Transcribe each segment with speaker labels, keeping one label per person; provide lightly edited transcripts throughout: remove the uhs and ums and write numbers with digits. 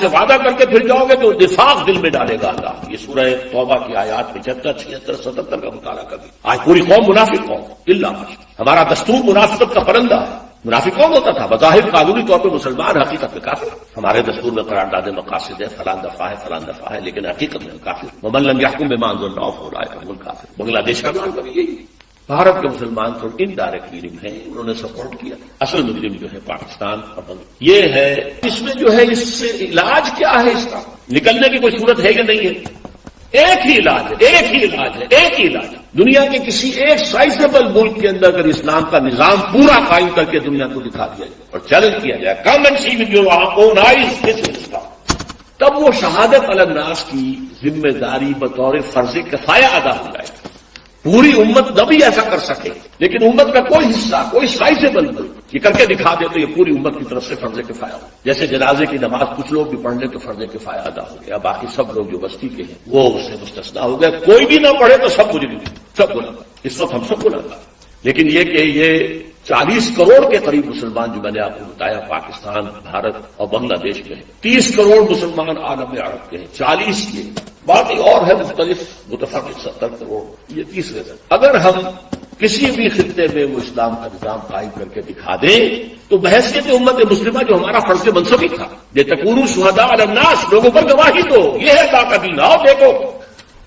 Speaker 1: سے وعدہ کر کے پھر جاؤ گے تو نفاق دل میں ڈالے گا اللہ۔ یہ سورہ توبہ کی آیات 75، 76، 77 کا مطالعہ کبھی۔ آج پوری قوم منافق قوم، اللہ ہمارا دستور منافقت کا پرندہ ہے۔ منافق کون ہوتا تھا؟ بظاہر قانونی طور پہ مسلمان، حقیقت میں کافر۔ ہمارے دستور میں قرارداد مقاصد ہے، فلاں دفعہ ہے، فلاں دفعہ ہے، لیکن حقیقت میں کافر۔ ومن لم یحکم بما انزل اللہ فاولئک هم الکافرون۔ بنگلہ دیش کا معاملہ بھی یہی ہے۔ بھارت کے مسلمان تو انڈائریکٹ مجرم ہیں، انہوں نے سپورٹ کیا۔ اصل مجرم جو ہے پاکستان اور بنگلہ یہ ہے۔ اس میں جو ہے اس سے علاج کیا ہے؟ اس کا نکلنے کی کوئی صورت ہے کہ نہیں ہے؟ ایک ہی علاج ہے، ایک ہی علاج ہے، ایک ہی علاج ہے۔ دنیا کے کسی ایک سائزیبل ملک کے اندر اگر اسلام کا نظام پورا قائم کر کے دنیا کو دکھا دیا جائے اور چیلنج کیا جائے، come and see with your own eyes this is Islam, تب وہ شہادت علی الناس کی ذمہ داری بطور فرض کفایہ ادا ہو جائے۔ پوری امت نہ بھی ایسا کر سکے، لیکن امت کا کوئی حصہ، کوئی سائزیبل ملک یہ کر کے دکھا دے تو یہ پوری امت کی طرف سے فرض کفایہ ہو۔ جیسے جنازے کی نماز کچھ لوگ بھی پڑھ لیں تو فرض کفایہ ادا ہو گیا، باقی سب لوگ جو بستی کے ہیں وہ اس سے مستثنیٰ ہو گئے۔ کوئی بھی نہ پڑھے تو سب مجرم، سب گناہگار۔ اس وقت ہم سب گناہگار۔ لیکن یہ کہ یہ 40 کروڑ کے قریب مسلمان جو میں نے آپ کو بتایا پاکستان، بھارت اور بنگلہ دیش میں ہیں، 30 کروڑ مسلمان عالم عرب کے ہیں، 40 یہ باقی اور ہے مختلف متفرق 70 کروڑ، یہ 30 رہتا۔ اگر ہم کسی بھی خطے میں وہ اسلام کا نظام قائم کر کے دکھا دیں تو بحیثیت امت مسلمہ جو ہمارا فرض منصبی تھا، لِتَكُونُوا شُهَدَاءَ عَلَى النَّاسِ، لوگوں پر گواہی دو، یہ ہے اللہ کا دین، آؤ دیکھو،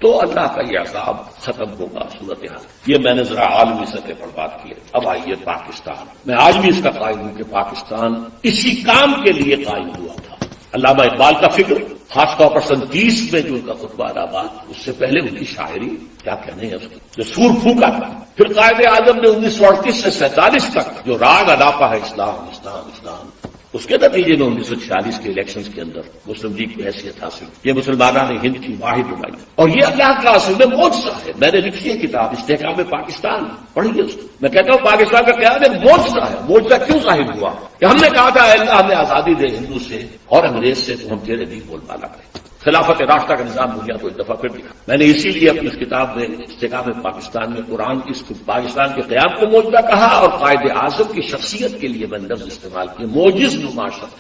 Speaker 1: تو اللہ کا یہ عذاب ختم ہوگا۔ صورتحال یہ میں نے ذرا عالمی سطح پر بات کی ہے۔ اب آئیے پاکستان، میں آج بھی اس کا قائل ہوں کہ پاکستان اسی کام کے لیے قائم ہوا تھا۔ علامہ اقبال کا فکر، خاص طور پر 37 میں جو ان کا خطبہ الہٰباد، اس سے پہلے ان کی شاعری کیا کہنے ہیں اس کی، جو سور پھونکا تھا۔ پھر قائد اعظم نے 1938 سے 47 تک جو راگ الاپا ہے اسلام اسلام اسلام، اس کے نتیجے میں 1946 کے الیکشنز کے اندر مسلم لیگ کی حیثیت حاصل، یہ مسلمانوں نے ہند کی واحد نمائی، اور یہ اللہ کا اصل میں معجزہ ہے۔ میں نے لکھی ہے کتاب استحکام پاکستان، پڑھیے اس کو۔ میں کہتا ہوں پاکستان کا قیام ایک معجزہ ہے۔ معجزہ کیوں ظاہر ہوا کہ ہم نے کہا تھا اللہ ہمیں آزادی دے ہندو سے اور انگریز سے تو ہم تیرے دین بول بالا کریں، خلافت راستہ کا نظام دنیا کو ایک دفعہ پھر دکھا۔ میں نے اسی لیے اپنی اس کتاب میں استحکام پاکستان میں قرآن کی پاکستان کے قیام کو معجزہ کہا، اور قائد اعظم کی شخصیت کے لیے میں نے لفظ استعمال کیا معجز نما شخص۔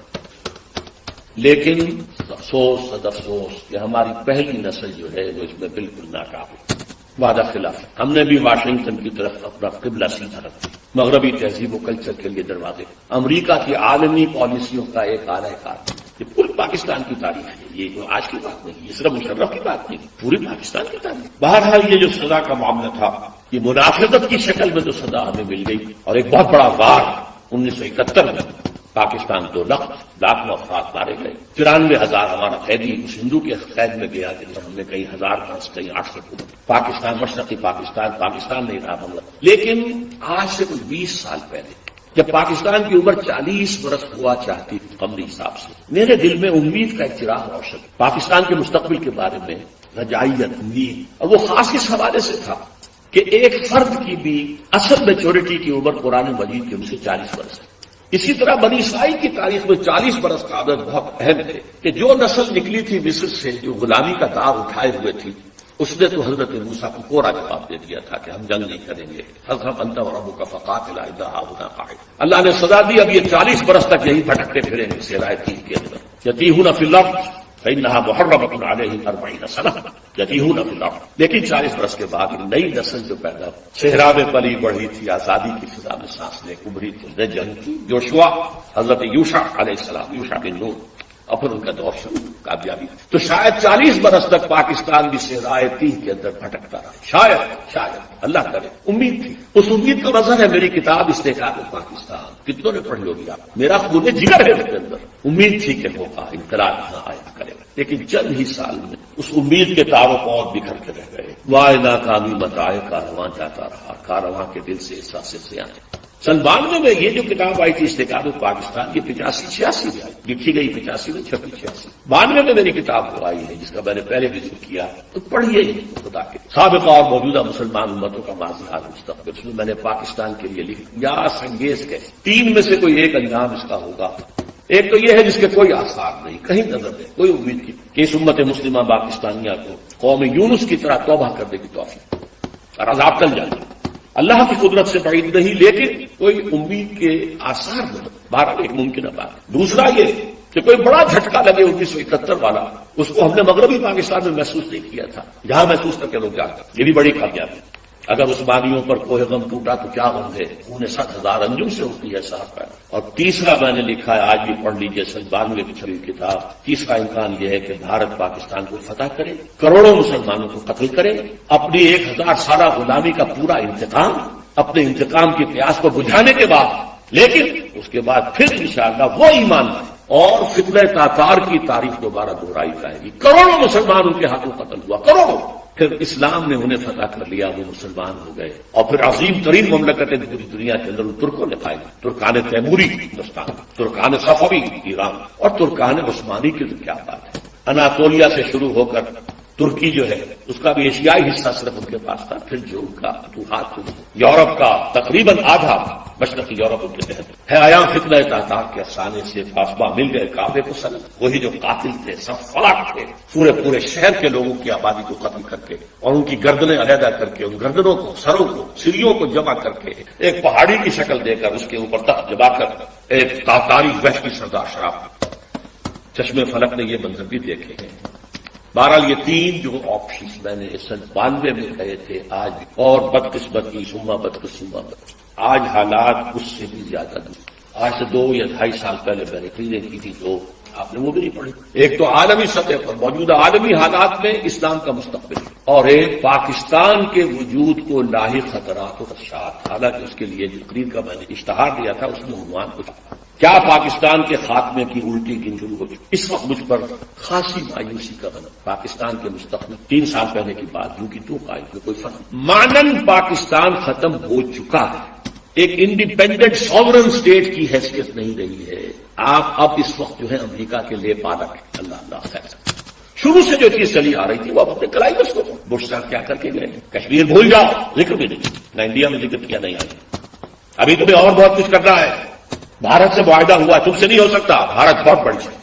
Speaker 1: لیکن افسوس کہ ہماری پہلی نسل جو ہے وہ اس میں بالکل ناکام ہے، وعدہ خلاف ہے۔ ہم نے بھی واشنگٹن کی طرف اپنا قبلہ سیدھا رکھا، مغربی تہذیب و کلچر کے لیے دروازے، امریکہ کی عالمی پالیسیوں کا ایک اعلی کار۔ یہ پوری پاکستان کی تاریخ ہے، یہ آج کی بات نہیں، یہ صرف مشرف کی بات نہیں، پوری پاکستان کی تاریخ۔ بہرحال یہ جو سزا کا معاملہ تھا، یہ منافقت کی شکل میں جو سزا ہمیں مل گئی، اور ایک بہت بڑا وار 1971 میں پاکستان 2 لاکھ افراد مارے گئے، 93,000 ہمارا قیدی اس ہندو کے قید میں گیا جن میں ہم نے کئی ہزار کئی 800 پاکستان، مشرقی پاکستان نہیں رہا بنگلہ۔ لیکن آج سے کچھ 20 سال پہلے جب پاکستان کی عمر 40 برس ہوا چاہتی تھی قمری حساب سے، میرے دل میں امید کا ایک چراغ روشن، پاکستان کے مستقبل کے بارے میں رجائیت، امید، اور وہ خاص اس حوالے سے تھا کہ ایک فرد کی بھی اصل میچورٹی کی عمر قرآن مجید کے ان سے 40 برس ہے۔ اسی طرح بنی اسرائیل کی تاریخ میں 40 برس کا عدد بہت اہم ہے کہ جو نسل نکلی تھی مصر سے، جو غلامی کا داغ اٹھائے ہوئے تھی، اس نے تو حضرت موسیٰ کو کوڑا جواب دے دیا تھا کہ ہم جنگ نہیں کریں گے، فاذهب انت وربك فقاتلا انها هنا قاعد۔ اللہ نے سزا دی، اب یہ 40 برس تک یہی بھٹکتے پھریں گے صحرائے تیہ کے اندر، یتیہون فی الارض فانها محرمۃ علیہم 40 سنہ یتیہون فی الارض۔ لیکن 40 برس کے بعد نئی نسل جو پیدا صحرا میں پلی بڑھی تھی، آزادی کی فضا میں سانس لے ابھری تھی، نے جنگ کی، جوشوا، حضرت یوشع علیہ السلام، یوشع بن نون، اور پھر ان کا دور شروع، کامیابی۔ تو شاید 40 برس تک پاکستان بھی صحرائے تیہ کے اندر بھٹکتا رہا، شاید اللہ کرے، امید تھی۔ اس امید کا مظہر ہے میری کتاب استحکام پاکستان، کتنوں نے پڑھی ہوگی آپ، میرا خون جگر ہے اس کے اندر، امید تھی کہ ہوگا، انقلاب یہاں آیا کرے گا۔ لیکن چند ہی سال میں اس امید کے تار و پود بکھر کے رہ گئے، وائے ناکامی متائے کارواں جاتا رہا، کارواں کے دل سے احساس سے آئے۔ 92 میں یہ جو کتاب آئی تھی استحکام پاکستان، یہ 85-86 میں آئی، لکھی گئی 85 میں، چھپی 86۔ 92 میں میری کتاب وہ آئی ہے جس کا میں نے پہلے بھی ذکر کیا، تو پڑھیے خدا کے سابقہ اور موجودہ مسلمان امتوں کا ماضی حال مستقبل، اس میں میں نے پاکستان کے لیے لکھی یا سنگیز کے 3 میں سے کوئی ایک انجام اس کا ہوگا۔ ایک تو یہ ہے جس کے کوئی آثار نہیں، کہیں نظر نہیں، کوئی امید کی کہ اس امت مسلمہ پاکستانیہ کو قوم یونس کی طرح توبہ کرنے کی توفیق اور عذاب ٹل جائے، اللہ کی قدرت سے بعید نہیں، لیکن کوئی امید کے آثار نہیں، بہرحال ایک ممکنہ بات۔ دوسرا یہ کہ کوئی بڑا جھٹکا لگے 1971 والا، اس کو ہم نے مغربی پاکستان میں محسوس نہیں کیا تھا، جہاں محسوس کر کے لوگ جاتے، یہ بھی بڑی کامیابی۔ اگر عثمانیوں پر کوہ غم ٹوٹا تو کیا غم ہے، انہیں 7,000 انجم سے ہوتی ہے صاحب کا۔ اور تیسرا میں نے لکھا ہے، آج بھی پڑھ لیجیے، 92 کی چھپی کتاب، تیسرا امکان یہ ہے کہ بھارت پاکستان کو فتح کرے، کروڑوں مسلمانوں کو قتل کرے، اپنی 1000 سالہ غلامی کا پورا انتقام، اپنے انتقام کی پیاس کو بجھانے کے بعد، لیکن اس کے بعد پھر انشاءاللہ وہ ایمان اور فتنہ تاتار کی تاریخ دوبارہ دہرائی جائے گی۔ کروڑوں مسلمان ان کے ہاتھوں قتل ہوا، کروڑوں، پھر اسلام نے انہیں فتح کر لیا، وہ مسلمان ہو گئے، اور پھر عظیم ترین مملکتیں پوری دنیا کے اندر ترکوں نے پائی، ترکان تیموری ہندوستان، ترکان صفوی ایران، اور ترکان عثمانی کی تو کیا بات ہے۔ اناطولیہ سے شروع ہو کر ترکی جو ہے اس کا بھی ایشیائی حصہ صرف ان کے پاس تھا، پھر جو ان کا فتوحات ہوئی، یورپ کا تقریباً آدھا مشرقی یورپ ان کے تحت ہے۔ آیا فتنہ تاتار کے افسانے سے فاصبہ مل گئے کعبے کو سلم، وہی جو قاتل تھے، سفاک تھے، پورے شہر کے لوگوں کی آبادی کو ختم کر کے اور ان کی گردنیں علیحدہ کر کے، ان گردنوں کو، سروں کو، سریوں کو جمع کر کے ایک پہاڑی کی شکل دے کر اس کے اوپر تخت جما کر ایک تاتاری وحشی سردار شراب، چشمے فلک نے یہ منظر بھی دیکھے ہیں۔ بہرحال یہ 3 جو آپشنز میں نے 92 میں کہے تھے، آج اور بدقسمتی سما بدقسمت، آج حالات اس سے بھی زیادہ دور۔ آج سے 2 یا 2.5 سال پہلے میں نے تقریریں کی تھی، تو آپ نے وہ بھی نہیں پڑھی۔ ایک تو عالمی سطح پر موجودہ عالمی حالات میں اسلام کا مستقبل، اور ایک پاکستان کے وجود کو لاحق خطرات و خدشات۔ حالانکہ اس کے لیے تقریر کا میں نے اشتہار دیا تھا، اس میں عنوان کچھ کیا پاکستان کے خاتمے کی الٹی گن شروع ہو چکی۔ اس وقت مجھ پر خاصی مایوسی کا بنا، پاکستان کے مستقبل 3 سال پہلے کی بات، جو کہ تو قائم میں کوئی فرق مانن پاکستان ختم ہو چکا ہے، ایک انڈیپینڈنٹ ساورن اسٹیٹ کی حیثیت نہیں رہی ہے۔ آپ اب اس وقت جو ہے امریکہ کے لیے پالک ہے، اللہ خیر۔ شروع سے جو چیز چلی آ رہی تھی وہ آپ اپنے کلائمس کو، بش صاحب کیا کر کے گئے، کشمیر بھول جاؤ، ذکر بھی نہیں، نہ انڈیا میں ذکر کیا نہیں آئی، ابھی تمہیں اور بہت کچھ کرنا ہے، بھارت سے معاہدہ ہوا، تم سے نہیں ہو سکتا، بھارت بہت بڑی ہے۔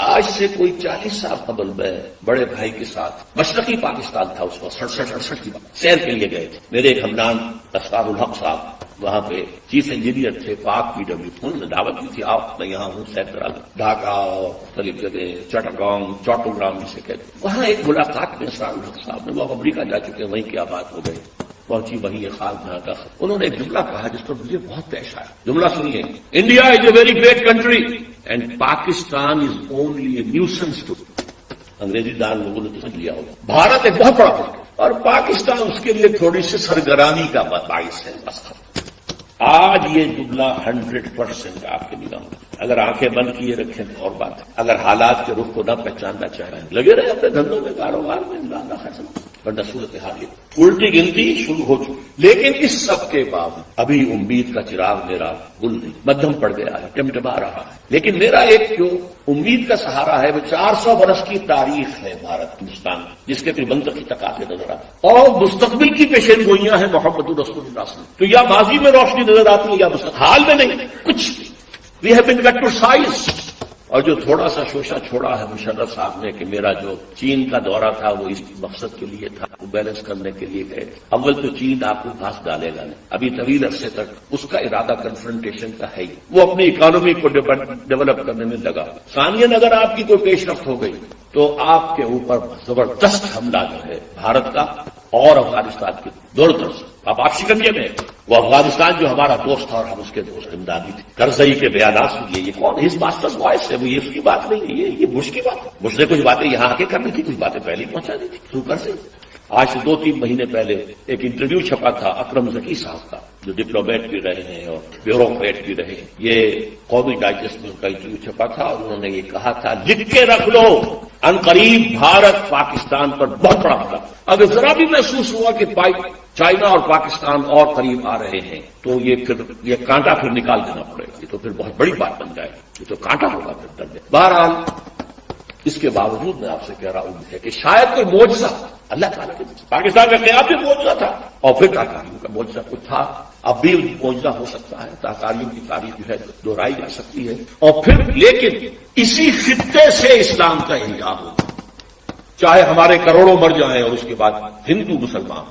Speaker 1: آج سے کوئی 40 سال قبل میں بڑے بھائی کے ساتھ مشرقی پاکستان تھا اس وقت، 67-68 کی بات، سیر کے لیے گئے تھے، میرے ایک ہمدان اسرار الحق صاحب وہاں پہ چیف انجینئر تھے، پاک PW، انہوں نے دعوت دی تھی، آپ میں یہاں ہوں سیر کرا دوں، ڈھاکہ اور مختلف جگہ، چٹاگانگ، چوٹوگرام جسے کہتے ہیں۔ وہاں ایک ملاقات میں اسرار الحق صاحب نے، وہ امریکہ جا چکے، وہیں کیا بات ہو گئی، پہنچی وہیں یہ خاک جہاں کا، انہوں نے ایک جملہ کہا جس پر مجھے بہت پیش آیا، جملہ سنیے، India is a very great country and Pakistan is only a nuisance too, انگریزی دان لوگوں نے تو سمجھ لیا ہوگا، بھارت ایک بہت بڑا ملک ہے اور پاکستان اس کے لیے تھوڑی سی سرگرانی کا باعث ہے، بس۔ آج یہ جملہ 100% آپ کے نگاہوں میں، اگر آنکھیں بند کیے رکھیں تو اور بات ہے، اگر حالات کے رخ کو نہ پہچاننا چاہیں، لگے رہے اپنے دھندوں میں، کاروبار میں، اللہ خیر، ورنہ صورتحال یہ الٹی گنتی شروع ہو چکی۔ لیکن اس سب کے باوجود ابھی امید کا چراغ میرا گل نہیں، مدھم پڑ گیا ہے، ٹمٹما رہا ہے، لیکن میرا ایک جو امید کا سہارا ہے وہ 400 برس کی تاریخ ہے بھارت ہندوستان، جس کے کوئی منطقی تقاضے نظر آتے ہیں، اور مستقبل کی پیشین گوئیاں ہیں محمد رسول اللہ صلی اللہ علیہ وسلم، تو یا ماضی میں روشنی نظر آتی ہے یا حال میں نہیں، کچھ we have been got to size. اور جو تھوڑا سا شوشہ چھوڑا ہے مشرف صاحب نے کہ میرا جو چین کا دورہ تھا وہ اس مقصد کے لیے تھا، وہ بیلنس کرنے کے لیے گئے، اول تو چین آپ کو گھاس ڈالے گا نہیں، ابھی طویل عرصے تک اس کا ارادہ کنفرنٹیشن کا ہے ہی، وہ اپنی اکانومی کو ڈیولپ کرنے میں لگا۔ ثانیاً اگر آپ کی کوئی پیش رفت ہو گئی تو آپ کے اوپر زبردست حملہ جو ہے بھارت کا اور افغانستان کے دونوں طرف سے، آپ شکنجے میں، وہ افغانستان جو ہمارا دوست تھا اور ہم اس کے دوست امدادی تھے، کرزئی کے بیانات سنیے، یہ کون ہز ماسٹرز وائس ہے، وہ یہ اس کی بات نہیں ہے، یہ بش کی بات ہے، بش نے کچھ باتیں یہاں آ کے کرنی تھی، کچھ باتیں پہلے پہنچا دی تھی سوپر سے۔ آج سے 2-3 مہینے پہلے ایک انٹرویو چھپا تھا اکرم ذکی صاحب کا، جو ڈپلومیٹ بھی رہے ہیں اور بیوروکریٹ بھی رہے ہیں، یہ قومی ڈائجسٹ میں ان کا انٹرویو چھپا تھا، اور انہوں نے یہ کہا تھا، لکھ کے رکھ لو، ان قریب بھارت پاکستان پر بہت بڑا حملہ۔ اگر ذرا بھی محسوس ہوا کہ چائنا اور پاکستان اور قریب آ رہے ہیں تو یہ کانٹا پھر نکال دینا پڑے گا، یہ تو پھر بہت بڑی بات بن جائے گی، یہ تو کانٹا ہوگا پھر در میں۔ بہرحال اس کے باوجود میں آپ سے کہہ رہا ہوں ہے کہ شاید کوئی معجزہ اللہ تعالیٰ کے پاکستان کا قیام بھی معجزہ تھا، اور پھر تاکاریوں کا معجزہ کچھ تھا، اب بھی معجزہ ہو سکتا ہے، تاکاریوں کی تاریخ جو ہے دہرائی جا سکتی ہے، اور پھر لیکن اسی خطے سے اسلام کا انجام ہوگا، چاہے ہمارے کروڑوں مر جائیں اور اس کے بعد ہندو مسلمان۔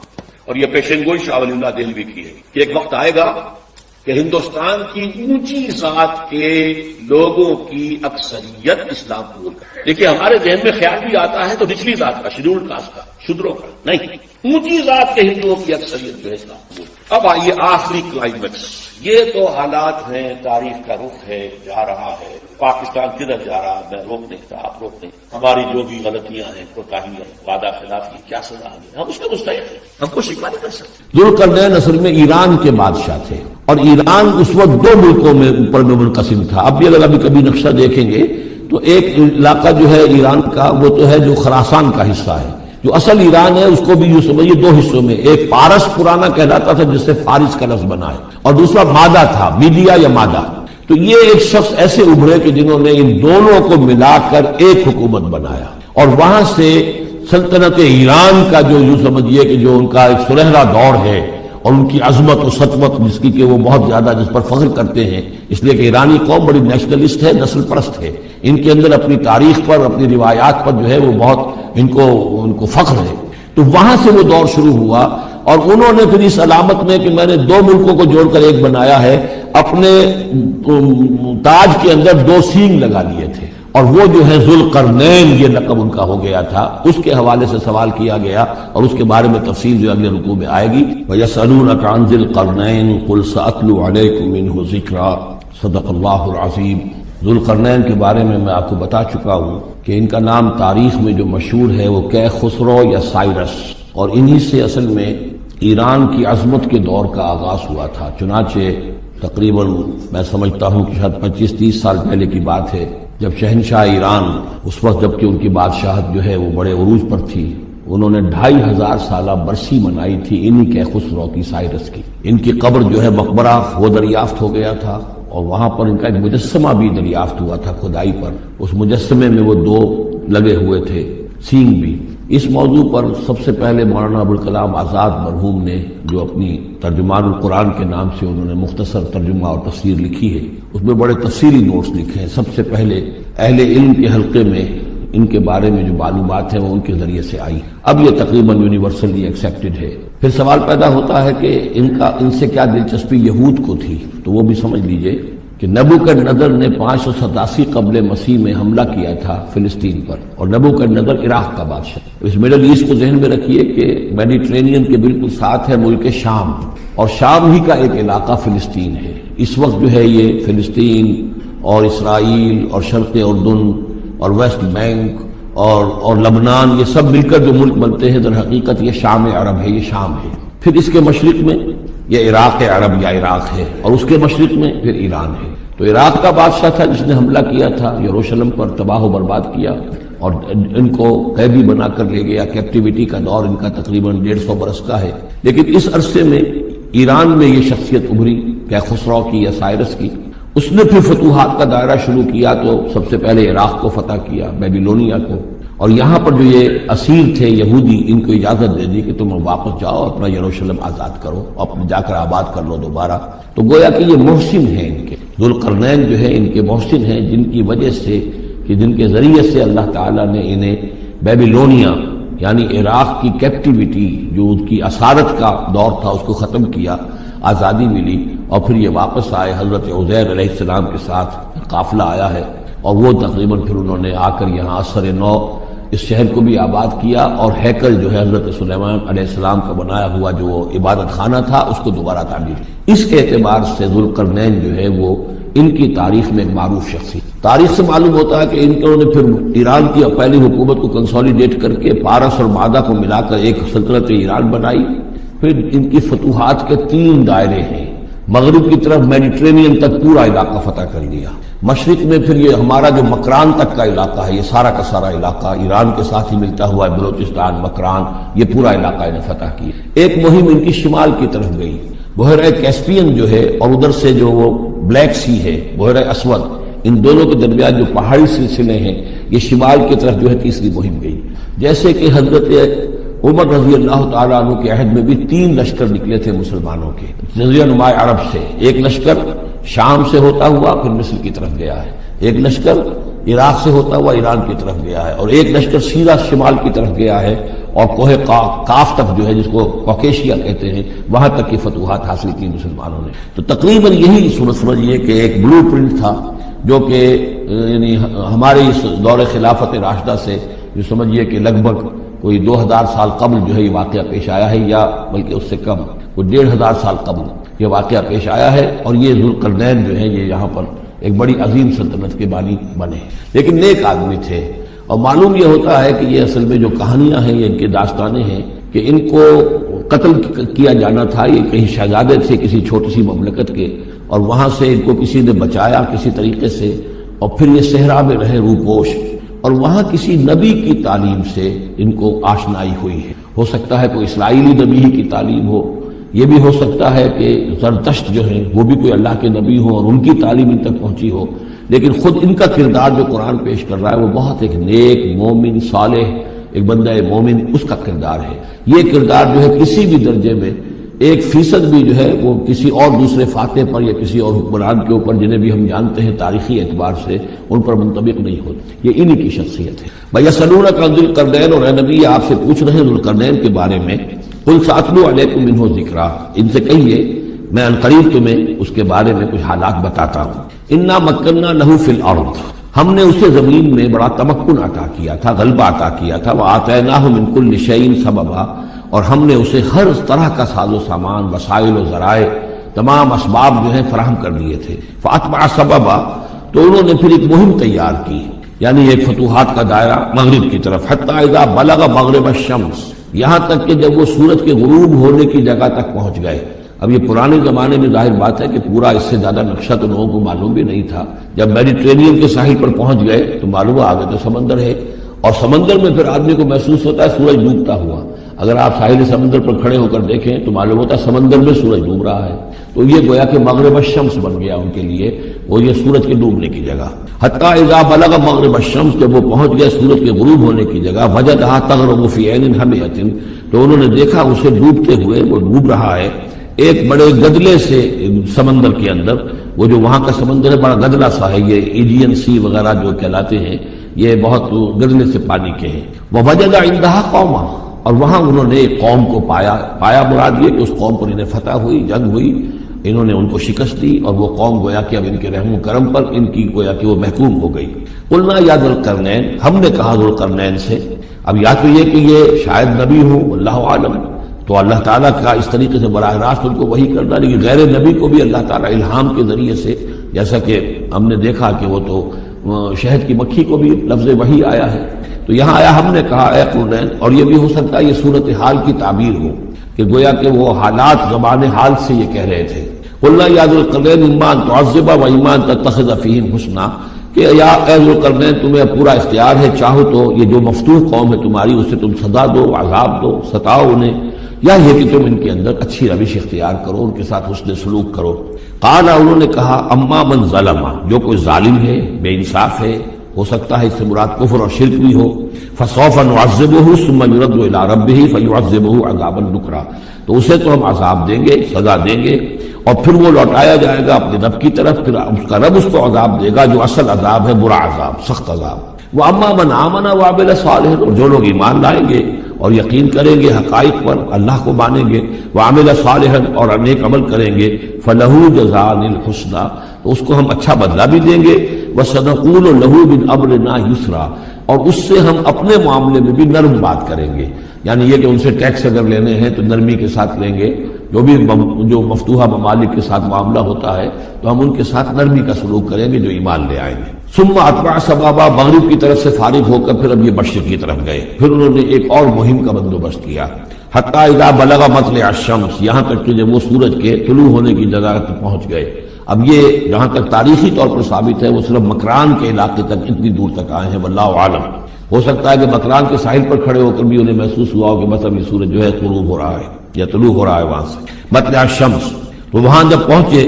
Speaker 1: اور یہ پیشن گوئی شاہ ولی اللہ دہلوی کی ہے کہ ایک وقت آئے گا کہ ہندوستان کی اونچی ذات کے لوگوں کی اکثریت اسلام قبول کرے. دیکھیے ہمارے ذہن میں خیال بھی آتا ہے تو نچلی ذات کا، شیڈول کاسٹ کا، شودروں کا نہیں، اونچی ذات کے ہندوؤں کی اکثریت جو ہے اسلام قبول کرے. اب آئیے آخری کلائمیکس. یہ تو حالات ہیں، تاریخ کا رخ ہے، جا رہا ہے. پاکستان کدھر جا رہا ہے میں روک نہیں تھا، آپ روک نہیں. ہماری جو بھی غلطیاں ہیں، کوتاہیاں، وعدہ خلافی، کیا سزا ہے، ہم اس کے مستحق ہیں، ہم کو شکوہ نہیں کر سکتے.
Speaker 2: ذوالقرنین اصل میں ایران کے بادشاہ تھے، اور ایران اس وقت دو ملکوں میں اوپر میں منقسم تھا. اب بھی اگر ابھی کبھی نقشہ دیکھیں گے تو ایک علاقہ جو ہے ایران کا وہ تو ہے جو خراسان کا حصہ ہے. جو اصل ایران ہے اس کو بھی یوں سمجھیے دو حصوں میں، ایک پارس پرانا کہلاتا تھا جس سے فارس کا لفظ بنا ہے، اور دوسرا مادہ تھا، میڈیا یا مادہ. تو یہ ایک شخص ایسے ابھرے کہ جنہوں نے ان دونوں کو ملا کر ایک حکومت بنایا، اور وہاں سے سلطنت ایران کا جو یوں سمجھیے کہ جو ان کا ایک سنہرا دور ہے، اور ان کی عظمت و سطوت جس کی کہ وہ بہت زیادہ جس پر فخر کرتے ہیں، اس لیے کہ ایرانی قوم بڑی نیشنلسٹ ہے، نسل پرست ہے. ان کے اندر اپنی تاریخ پر، اپنی روایات پر جو ہے وہ بہت ان کو فخر ہے. تو وہاں سے وہ دور شروع ہوا، اور انہوں نے پھر اس علامت میں کہ میں نے دو ملکوں کو جوڑ کر ایک بنایا ہے، اپنے تاج کے اندر دو سینگ لگا لیے تھے، اور وہ جو ہے ذوالقرنین یہ لقب ان کا ہو گیا تھا. اس کے حوالے سے سوال کیا گیا، اور اس کے بارے میں تفصیل جو اگلے رکوع میں آئے گی. وَيَسْأَلُونَكَ عَنْ ذِي الْقَرْنَيْنِ قُلْ سَأَتْلُو عَلَيْكُم مِّنْهُ ذِكْرًا صدق اللہ العظیم. ذوالقرنین کے بارے میں آپ کو بتا چکا ہوں کہ ان کا نام تاریخ میں جو مشہور ہے وہ خسرو یا سائرس، اور انہی سے اصل میں ایران کی عظمت کے دور کا آغاز ہوا تھا. چنانچہ تقریباً میں سمجھتا ہوں کہ شاید 25-30 سال پہلے کی بات ہے، جب شہنشاہ ایران اس وقت جب کہ ان کی بادشاہت جو ہے وہ بڑے عروج پر تھی، انہوں نے 2500 سالہ برسی منائی تھی انہی خسرو کی، سائرس کی. ان کی قبر جو ہے مقبرہ وہ دریافت ہو گیا تھا، اور وہاں پر ان کا ایک مجسمہ بھی دریافت ہوا تھا کھدائی پر. اس مجسمے میں وہ دو لگے ہوئے تھے سینگ بھی. اس موضوع پر سب سے پہلے مولانا ابوالکلام آزاد مرحوم نے جو اپنی ترجمان القرآن کے نام سے انہوں نے مختصر ترجمہ اور تفسیر لکھی ہے، اس میں بڑے تفصیلی نوٹس لکھے ہیں. سب سے پہلے اہل علم کے حلقے میں ان کے بارے میں جو معلومات ہیں وہ ان کے ذریعے سے آئی. اب یہ تقریباً یونیورسلی ایکسیپٹڈ ہے. پھر سوال پیدا ہوتا ہے کہ ان سے کیا دلچسپی یہود کو تھی. تو وہ بھی سمجھ لیجئے کہ نبوکدنضر نے 587 قبل مسیح میں حملہ کیا تھا فلسطین پر، اور نبوکدنضر عراق کا بادشاہ. اس مڈل ایسٹ کو ذہن میں رکھیے کہ میڈیٹرینین کے بالکل ساتھ ہے ملک شام، اور شام ہی کا ایک علاقہ فلسطین ہے. اس وقت جو ہے یہ فلسطین اور اسرائیل اور شرق اردن اور ویسٹ بینک اور لبنان، یہ سب مل کر جو ملک بنتے ہیں، در حقیقت یہ شام عرب ہے، یہ شام ہے. پھر اس کے مشرق میں یہ عراق عرب یا عراق ہے، اور اس کے مشرق میں پھر ایران ہے. تو عراق کا بادشاہ تھا جس نے حملہ کیا تھا، یروشلم پر تباہ و برباد کیا، اور ان کو قیدی بنا کر لے گیا. کیپٹیوٹی کا دور ان کا تقریباً 150 برس کا ہے. لیکن اس عرصے میں ایران میں یہ شخصیت ابھری خسرو کی یا سائرس کی. اس نے پھر فتوحات کا دائرہ شروع کیا، تو سب سے پہلے عراق کو فتح کیا، بیبیلونیا کو، اور یہاں پر جو یہ اسیر تھے یہودی، ان کو اجازت دے دی کہ تم واپس جاؤ، اپنا یروشلم آزاد کرو، اپنے جا کر آباد کر لو دوبارہ. تو گویا کہ یہ محسن ہیں ان کے، ذوالقرنین جو ہے ان کے محسن ہیں، جن کی وجہ سے کہ جن کے ذریعے سے اللہ تعالیٰ نے انہیں بیبیلونیا یعنی عراق کی کیپٹیوٹی جو ان کی اسارت کا دور تھا اس کو ختم کیا، آزادی ملی، اور پھر یہ واپس آئے. حضرت عزیر علیہ السلام کے ساتھ قافلہ آیا ہے، اور وہ تقریباً پھر انہوں نے آ کر یہاں اثر نو اس شہر کو بھی آباد کیا، اور ہیکل جو ہے حضرت سلیمان علیہ السلام کا بنایا ہوا جو عبادت خانہ تھا اس کو دوبارہ تعمیر. اس اعتبار سے ذوالقرنین جو ہے وہ ان کی تاریخ میں ایک معروف شخصی. تاریخ سے معلوم ہوتا ہے کہ انہوں نے پھر ایران کی پہلی حکومت کو کنسولیڈیٹ کر کے پارس اور مادہ کو ملا کر ایک سلطنت ایران بنائی. پھر ان کی فتوحات کے 3 دائرے ہیں. مغرب کی طرف میڈیٹرینین تک پورا علاقہ فتح کر لیا. مشرق میں پھر یہ ہمارا جو مکران تک کا علاقہ ہے، یہ سارا کا سارا علاقہ ایران کے ساتھ ہی ملتا ہوا ہے، بلوچستان، مکران، یہ پورا علاقہ انہیں فتح کیا. ایک مہم ان کی شمال کی طرف گئی، بحیرہ کیسپین جو ہے، اور ادھر سے جو وہ بلیک سی ہے، بحیرہ اسود، ان دونوں کے درمیان جو پہاڑی سلسلے ہیں، یہ شمال کی طرف جو ہے تیسری مہم گئی. جیسے کہ حضرت عمر رضی اللہ تعالیٰ عنہ کے عہد میں بھی 3 لشکر نکلے تھے مسلمانوں کے جزیرہ نما عرب سے. ایک لشکر شام سے ہوتا ہوا پھر مصر کی طرف گیا ہے، ایک لشکر عراق سے ہوتا ہوا ایران کی طرف گیا ہے، اور ایک لشکر سیدھا شمال کی طرف گیا ہے اور کوہ کاف تک جو ہے جس کو کوکیشیا کہتے ہیں وہاں تک کی فتوحات حاصل کی مسلمانوں نے۔ تو تقریباً یہی سمجھیے کہ ایک بلو پرنٹ تھا جو کہ یعنی ہمارے اس دور خلافت راشدہ سے جو سمجھیے کہ لگ بھگ کوئی 2000 سال قبل جو ہے یہ واقعہ پیش آیا ہے، یا بلکہ اس سے کم، کوئی 1500 سال قبل یہ واقعہ پیش آیا ہے، اور یہ ذوالقرنین جو ہے یہ یہاں پر ایک بڑی عظیم سلطنت کے بانی بنے، لیکن نیک آدمی تھے۔ اور معلوم یہ ہوتا ہے کہ یہ اصل میں جو کہانیاں ہیں یہ ان کی داستانیں ہیں کہ ان کو قتل کیا جانا تھا، یہ کہیں شہزادے تھے کسی چھوٹی سی مملکت کے، اور وہاں سے ان کو کسی نے بچایا کسی طریقے سے، اور پھر یہ صحرا میں رہے روپوش، اور وہاں کسی نبی کی تعلیم سے ان کو آشنائی ہوئی ہے۔ ہو سکتا ہے کوئی اسرائیلی نبی ہی کی تعلیم ہو، یہ بھی ہو سکتا ہے کہ زرتشت جو ہیں وہ بھی کوئی اللہ کے نبی ہو اور ان کی تعلیم ان تک پہنچی ہو، لیکن خود ان کا کردار جو قرآن پیش کر رہا ہے وہ بہت ایک نیک مومن صالح ایک بندہ مومن اس کا کردار ہے۔ یہ کردار جو ہے کسی بھی درجے میں 1% بھی جو ہے وہ کسی اور دوسرے فاتح پر یا کسی اور حکمران کے اوپر جنہیں بھی ہم جانتے ہیں تاریخی اعتبار سے ان پر منطبق نہیں ہوتی، یہ انہی کی شخصیت ہے۔ وَيَسْأَلُونَكَ عَنِ ذِي الْقَرْنَيْنِ، اور اے نبی آپ سے پوچھ رہے ہیں ذوالقرنین کے بارے میں، قُلْ سَأَتْلُو عَلَيْكُم مِّنْهُ ذِكْرًا، ان سے کہیے میں عنقریب تمہیں اس کے بارے میں کچھ حالات بتاتا ہوں۔ اِنَّا مَكَّنَّا لَهُ فِي الْأَرْضِ، ہم نے اسے زمین میں بڑا تمکن عطا کیا تھا، غلبہ عطا کیا تھا، وَآتَيْنَاهُ مِن كُلِّ شَيْءٍ سَبَبًا، اور ہم نے اسے ہر طرح کا ساز و سامان، وسائل و ذرائع، تمام اسباب جو ہیں فراہم کر دیے تھے۔ فَأَتْبَعَ سَبَبًا، تو انہوں نے پھر ایک مہم تیار کی، یعنی ایک فتوحات کا دائرہ مغرب کی طرف، حتیٰ اذا بلغ مغرب الشمس، یہاں تک کہ جب وہ سورج کے غروب ہونے کی جگہ تک پہنچ گئے۔ اب یہ پرانے زمانے میں ظاہر بات ہے کہ پورا اس سے زیادہ نقشہ تو لوگوں کو معلوم بھی نہیں تھا، جب میڈیٹرینین کے ساحل پر پہنچ گئے تو معلوم آگے تو سمندر ہے، اور سمندر میں پھر آدمی کو محسوس ہوتا ہے سورج ڈوبتا ہوا۔ اگر آپ ساحل سمندر پر کھڑے ہو کر دیکھیں تو معلوم ہوتا ہے سمندر میں سورج ڈوب رہا ہے، تو یہ گویا کہ مغرب الشمس بن گیا ان کے لیے، وہ یہ سورج کے ڈوبنے کی جگہ۔ حتیٰ اذا بلغ مغرب الشمس، جب وہ پہنچ گیا سورج کے غروب ہونے کی جگہ، وجدہا تغرب فی عین حمیۃ، تو انہوں نے دیکھا اسے ڈوبتے ہوئے، وہ ڈوب رہا ہے ایک بڑے گدلے سے سمندر کے اندر۔ وہ جو وہاں کا سمندر ہے بڑا گدلا سا ہے، یہ ایجین سی وغیرہ جو کہلاتے ہیں یہ بہت گدلے سے پانی کے ہیں۔ ووجد عندہا قوما، اور وہاں انہوں نے ایک قوم کو پایا مراد یہ کہ اس قوم پر انہیں فتح ہوئی، جنگ ہوئی، انہوں نے ان کو شکست دی، اور وہ قوم گویا کہ اب ان کے رحم و کرم پر ان کی گویا کہ وہ محکوم ہو گئی۔ قلنا یا ذوالقرنین، ہم نے کہا ذوالقرنین سے، اب یا تو یہ کہ یہ شاید نبی ہوں واللہ عالم، تو اللہ تعالیٰ کا اس طریقے سے براہ راست ان کو وحی کرنا، لیکن غیر نبی کو بھی اللہ تعالیٰ الہام کے ذریعے سے، جیسا کہ ہم نے دیکھا کہ وہ تو شہد کی مکھی کو بھی لفظ وحی آیا ہے، تو یہاں آیا ہم نے کہا اے قرنین، اور یہ بھی ہو سکتا ہے یہ صورتحال کی تعبیر ہو کہ گویا کہ وہ حالات زبان حال سے یہ کہہ رہے تھے۔ قلنا یا ذوالقرنین اما ان تعذب و اما ان تتخذ فیہم حسنا، کہ یا اے ذوالقرنین تمہیں پورا اختیار ہے، چاہو تو یہ جو مفتوح قوم ہے تمہاری اسے تم سزا دو، عذاب دو، ستاؤ انہیں، یا یہ کہ تم ان کے اندر اچھی روش اختیار کرو، ان کے ساتھ حسن سلوک کرو۔ قال، انہوں نے کہا اما من ظلم، جو کوئی ظالم ہے، بے انصاف ہے، ہو سکتا ہے اس سے مراد کفر اور شرک بھی ہو، فسوف نعذبہ ثم يرد الى ربہ فیعذبہ عذابا نکرا، تو اسے تو ہم عذاب دیں گے، سزا دیں گے، اور پھر وہ لوٹایا جائے گا اپنے رب کی طرف، پھر اس کا رب اس کو عذاب دے گا جو اصل عذاب ہے، برا عذاب، سخت عذاب۔ واما من آمن وعمل صالحا، اور جو لوگ ایمان لائیں گے اور یقین کریں گے حقائق پر، اللہ کو مانیں گے، وعمل صالحا، اور نیک عمل کریں گے، فلہ جزاء الحسنی، تو اس کو ہم اچھا بدلہ بھی دیں گے، وسنقول لہ من امرنا یسرا، اور اس سے ہم اپنے معاملے میں بھی نرم بات کریں گے، یعنی یہ کہ ان سے ٹیکس اگر لینے ہیں تو نرمی کے ساتھ لیں گے، جو مفتوحہ ممالک کے ساتھ معاملہ ہوتا ہے تو ہم ان کے ساتھ نرمی کا سلوک کریں گے جو ایمان لے آئیں گے۔ ثم اتبع سبابا، مغرب کی طرف سے فارغ ہو کر پھر اب یہ مشرق کی طرف گئے، پھر انہوں نے ایک اور مہم کا بندوبست کیا۔ حتیٰ اذا بلغ مطلع الشمس، یہاں تک کہ جب وہ سورج کے طلوع ہونے کی جگہ تک پہنچ گئے۔ اب یہ جہاں تک تاریخی طور پر ثابت ہے وہ صرف مکران کے علاقے تک اتنی دور تک آئے ہیں، واللہ عالم، ہو سکتا ہے کہ مکران کے ساحل پر کھڑے ہو کر بھی انہیں محسوس ہوا ہو کہ بس اب یہ سورج جو ہے غروب ہو رہا ہے یا طلوع ہو رہا ہے وہاں سے، مطلع الشمس۔ تو وہاں جب پہنچے،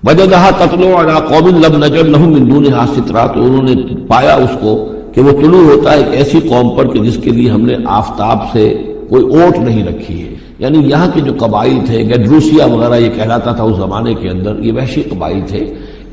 Speaker 2: وجدہا تطلع علی قوم لم نجعل لہم من دونہا سترا، تو انہوں نے پایا اس کو کہ وہ طلوع ہوتا ہے ایک ایسی قوم پر کہ جس کے لیے ہم نے آفتاب سے کوئی اوٹ نہیں رکھی ہے، یعنی یہاں کے جو قبائل تھے، گیڈروسیا وغیرہ یہ کہلاتا تھا اس زمانے کے اندر، یہ وحشی قبائل تھے،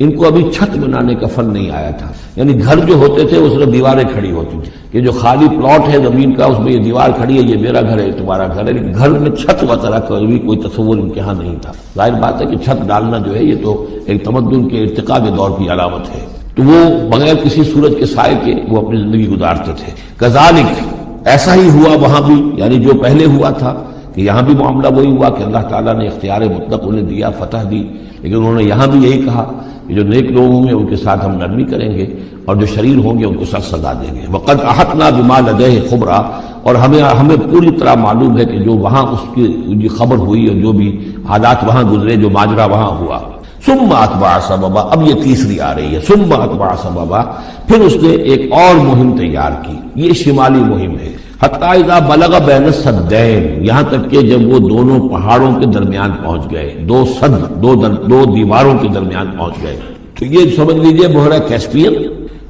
Speaker 2: ان کو ابھی چھت بنانے کا فن نہیں آیا تھا. یعنی گھر جو ہوتے تھے اس میں دیواریں کھڑی ہوتی تھی کہ جو خالی پلاٹ ہے زمین کا اس میں یہ دیوار کھڑی ہے، یہ میرا گھر ہے، تمہارا گھر ہے. گھر میں چھت وغیرہ کا بھی کوئی تصور ان کے یہاں نہیں تھا. ظاہر بات ہے کہ چھت ڈالنا جو ہے یہ تو ایک تمدن کے ارتقاء کے دور کی علامت ہے. تو وہ بغیر کسی سورج کے سائے کے وہ اپنی زندگی گزارتے تھے. کذالک ایسا ہی ہوا وہاں بھی، یعنی جو پہلے ہوا تھا کہ یہاں بھی معاملہ وہی ہوا کہ اللہ تعالیٰ نے اختیار مطلق انہیں دیا، فتح دی، لیکن انہوں نے یہاں بھی یہی کہا کہ جو نیک لوگ ہوں گے ان کے ساتھ ہم نرمی کریں گے اور جو شریر ہوں گے ان کو سخت سزا دیں گے. وقد احطنا بما لديه خبرا، اور ہمیں پوری طرح معلوم ہے کہ جو وہاں اس کی خبر ہوئی اور جو بھی حالات وہاں گزرے، جو ماجرا وہاں ہوا. ثم اتبع سببا، اب یہ تیسری آ رہی ہے. ثم اتبع سببا، پھر اس نے ایک اور مہم تیار کی. یہ شمالی مہم ہے. حتی اذا بلغ بین السدین، یہاں تک کہ جب وہ دونوں پہاڑوں کے درمیان پہنچ گئے، دو دیواروں کے درمیان پہنچ گئے. تو یہ سمجھ لیجئے بحیرہ کیسپیئن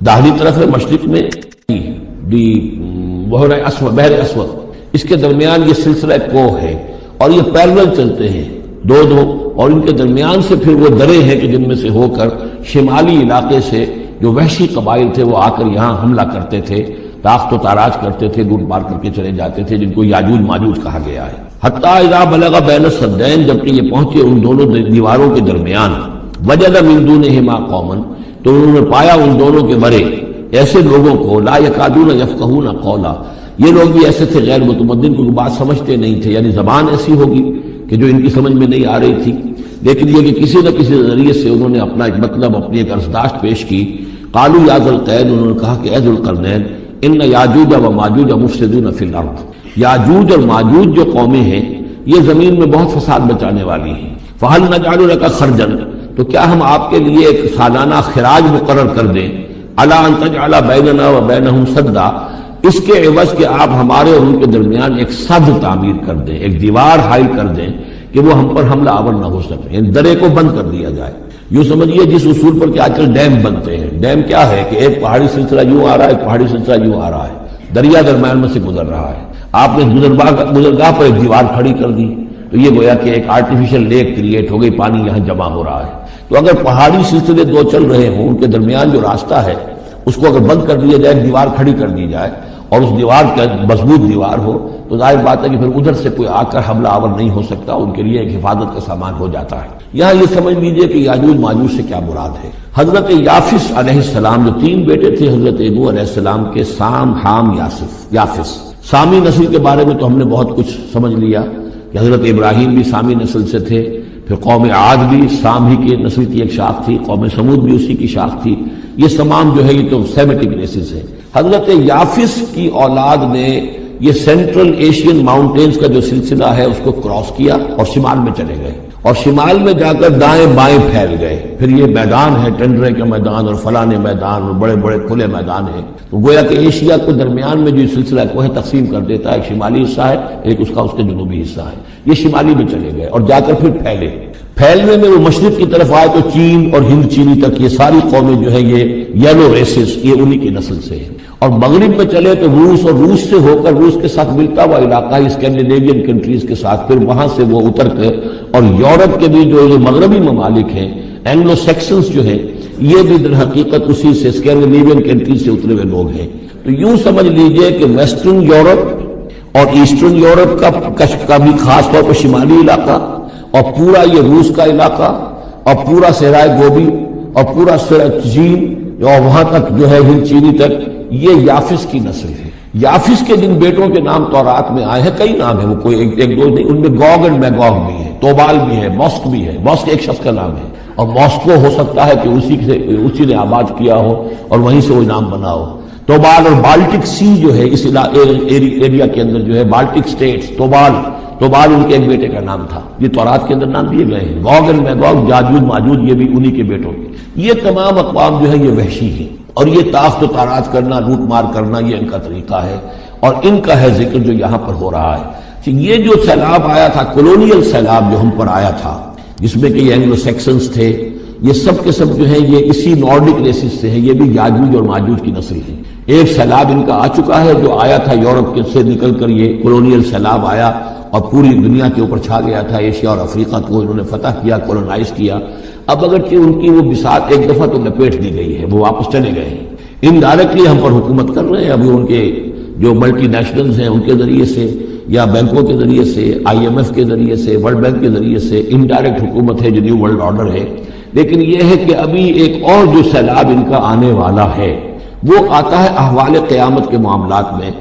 Speaker 2: داہلی طرف ہے، مشرق میں بحر اسود، اس کے درمیان یہ سلسلہ کوہ ہے اور یہ پیرلل چلتے ہیں دو اور ان کے درمیان سے پھر وہ درے ہیں کہ جن میں سے ہو کر شمالی علاقے سے جو وحشی قبائل تھے وہ آ کر یہاں حملہ کرتے تھے، تاخت و تاراج کرتے تھے، لوٹ مار کر کے چلے جاتے تھے، جن کو یاجوج ماجوج کہا گیا ہے. حتی اذا بلغ بین السدین، جبکہ یہ پہنچے ان دونوں دیواروں کے درمیان. وجد من دونہما قوما، تو انہوں نے پایا ان دونوں کے برے ایسے لوگوں کو، لا یکادون یفقہون قولا، یہ لوگ بھی ایسے تھے غیر متمدن، کوئی بات سمجھتے نہیں تھے، یعنی زبان ایسی ہوگی کہ جو ان کی سمجھ میں نہیں آ رہی تھی، لیکن یہ کہ کسی نہ کسی ذریعے سے انہوں نے اپنا ایک مطلب، اپنی ایک عرضداشت پیش کی. قالوا یا ذا القرنین، انہوں نے کہا کہ اے ذو القرنین، ان یاجوج و ماجوج مفسدون فی الارض، یاجوج اور ماجوج جو قومیں ہیں یہ زمین میں بہت فساد مچانے والی ہیں. فہل نجعل لک خرجا، تو کیا ہم آپ کے لیے ایک سالانہ خراج مقرر کر دیں، الا ان تجعل بیننا و بینہم سدا، اس کے عوض کہ آپ ہمارے اور ان کے درمیان ایک سد تعمیر کر دیں، ایک دیوار حائل کر دیں کہ وہ ہم پر حملہ آور نہ ہو سکے، یعنی درے کو بند کر دیا جائے. یوں سمجھیے جس اصول پر کہ آج کل ڈیم بنتے ہیں. ڈیم کیا ہے کہ ایک پہاڑی سلسلہ یوں آ رہا ہے، ایک پہاڑی سلسلہ یوں آ رہا ہے، دریا درمیان میں سے گزر رہا ہے، آپ نے گزرگاہ پر ایک دیوار کھڑی کر دی تو یہ گویا کہ ایک آرٹیفیشل لیک کریٹ ہو گئی، پانی یہاں جمع ہو رہا ہے. تو اگر پہاڑی سلسلے دو چل رہے ہوں، ان کے درمیان جو راستہ ہے اس کو اگر بند کر دیا جائے، دیوار کھڑی کر دی جائے اور اس دیوار کا مضبوط دیوار ہو، تو ظاہر بات ہے کہ پھر ادھر سے کوئی آ کر حملہ آور نہیں ہو سکتا، ان کے لیے ایک حفاظت کا سامان ہو جاتا ہے. یہاں یہ سمجھ لیجئے کہ یاجوج ماجوج سے کیا مراد ہے. حضرت یافس علیہ السلام، جو تین بیٹے تھے حضرت نوح علیہ السلام کے، سام، حام، یافس. سامی نسل کے بارے میں تو ہم نے بہت کچھ سمجھ لیا کہ حضرت ابراہیم بھی سامی نسل سے تھے، پھر قوم عاد بھی سام ہی کی نسل کی ایک شاخ تھی، قوم سمود بھی اسی کی شاخ تھی. یہ تمام جو ہے یہ تو سیمیٹک ریسز ہے. حضرت یافس کی اولاد نے یہ سینٹرل ایشین ماؤنٹینز کا جو سلسلہ ہے اس کو کراس کیا اور شمال میں چلے گئے، اور شمال میں جا کر دائیں بائیں پھیل گئے. پھر یہ میدان ہے، ٹنڈرے کا میدان اور فلانے میدان اور بڑے بڑے کھلے میدان ہیں. تو گویا کہ ایشیا کے درمیان میں جو سلسلہ کوہ تقسیم کر دیتا ہے، ایک شمالی حصہ ہے، ایک اس کا اس کے جنوبی حصہ ہے. یہ شمالی میں چلے گئے اور جا کر پھر پھیلے. پھیلنے میں وہ مشرق کی طرف آئے تو چین اور ہند چینی تک یہ ساری قومیں جو ہے یہ یلو ریسز، یہ انہی کی نسل سے ہیں. اور مغرب میں چلے تو روس، اور روس سے ہو کر روس کے ساتھ ملتا ہوا علاقہ اسکینڈینیوین کنٹریز کے ساتھ، پھر وہاں سے وہ اتر کر اور یورپ کے بھی جو مغربی ممالک ہیں، اینگلو سیکسنز جو ہیں، یہ بھی در حقیقت اسی سے اسکینڈینیوین کنٹریز سے اترے ہوئے لوگ ہیں. تو یوں سمجھ لیجئے کہ ویسٹرن یورپ اور ایسٹرن یورپ کا بھی خاص طور پر شمالی علاقہ، اور پورا یہ روس کا علاقہ، اور پورا صحرائے گوبی، اور پورا چین، اور وہاں تک جو ہے ہند چینی تک، یہ یافس کی نسل ہے. یافس کے جن بیٹوں کے نام تورات میں آئے ہیں، کئی نام ہیں، وہ کوئی ایک دو نہیں، ان میں گوگ اینڈ میگوگ بھی ہے، توبال بھی ہے، موسک بھی ہے. موسک ایک شخص کا نام ہے، اور موسکو ہو سکتا ہے کہ اسی نے آباد کیا ہو اور وہیں سے وہ نام بنا ہو. توبال اور بالٹک سی جو ہے اس ایریا کے اندر جو ہے، بالٹک سٹیٹس، توبال ان کے ایک بیٹے کا نام تھا. یہ تورات کے اندر نام دیے گئے ہیں. گوگ اینڈ میگوگ، یاجوج ماجوج، یہ بھی انہی کے بیٹوں کے. یہ تمام اقوام جو ہے یہ وحشی ہیں، اور یہ تاخت و تاراج کرنا، لوٹ مار کرنا، یہ ان کا طریقہ ہے، اور ان کا ہے ذکر جو یہاں پر ہو رہا ہے. یہ جو سیلاب آیا تھا، کولونیل سیلاب جو ہم پر آیا تھا، جس میں کہ یہ اینگلو سیکسنز تھے، یہ سب کے سب جو ہیں یہ اسی نارڈک ریسز سے ہیں. یہ بھی یاجوج اور ماجوج کی نسل ہے. ایک سیلاب ان کا آ چکا ہے جو آیا تھا یورپ کے سے نکل کر، یہ کولونیل سیلاب آیا اور پوری دنیا کے اوپر چھا گیا تھا، ایشیا اور افریقہ کو انہوں نے فتح کیا، کولونائز کیا. اب اگرچہ ان کی وہ بساط ایک دفعہ تو لپیٹ دی گئی ہے، وہ واپس چلے گئے ہیں، انڈائریکٹلی ہم پر حکومت کر رہے ہیں. ابھی ان کے جو ملٹی نیشنلز ہیں ان کے ذریعے سے یا بینکوں کے ذریعے سے، IMF کے ذریعے سے، ورلڈ بینک کے ذریعے سے انڈائریکٹ حکومت ہے جو نیو ورلڈ آرڈر ہے. لیکن یہ ہے کہ ابھی ایک اور جو سیلاب ان کا آنے والا ہے وہ آتا ہے احوال قیامت کے معاملات میں.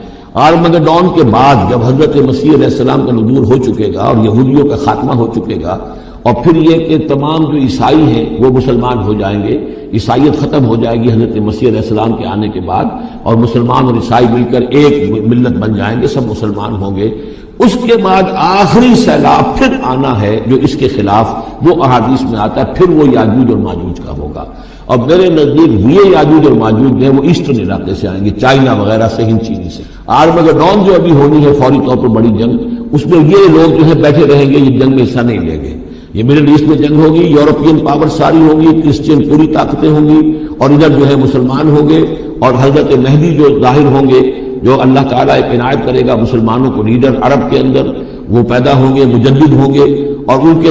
Speaker 2: آرمگڈون کے بعد جب حضرت مسیح علیہ السلام کا نزول ہو چکے گا اور یہودیوں کا خاتمہ ہو چکے گا، اور پھر یہ کہ تمام جو عیسائی ہیں وہ مسلمان ہو جائیں گے، عیسائیت ختم ہو جائے گی حضرت مسیح علیہ السلام کے آنے کے بعد، اور مسلمان اور عیسائی مل کر ایک ملت بن جائیں گے، سب مسلمان ہوں گے. اس کے بعد آخری سیلاب پھر آنا ہے جو اس کے خلاف وہ احادیث میں آتا ہے، پھر وہ یاجوج اور ماجوج کا ہوگا. اور میرے نزدیک یہ یاجوج اور ماجوج جو ہے وہ ایسٹرن علاقے سے آئیں گے، چائنا وغیرہ سے، ہند چینی سے. آرمگڈون جو ابھی ہونی ہے فوری طور پر بڑی جنگ، اس میں یہ لوگ جو ہے بیٹھے رہیں گے، یہ جنگ میں حصہ نہیں لیں گے. یہ مڈل ایسٹ میں جنگ ہوگی، یورپین پاور ساری ہوں گی، کرسچین پوری طاقتیں ہوں گی، اور ادھر جو ہے مسلمان ہوں گے. اور حضرت مہدی جو ظاہر ہوں گے، جو اللہ تعالیٰ ایک عنایت کرے گا مسلمانوں کو لیڈر عرب کے اندر، وہ پیدا ہوں گے، مجدد ہوں گے، اور ان کے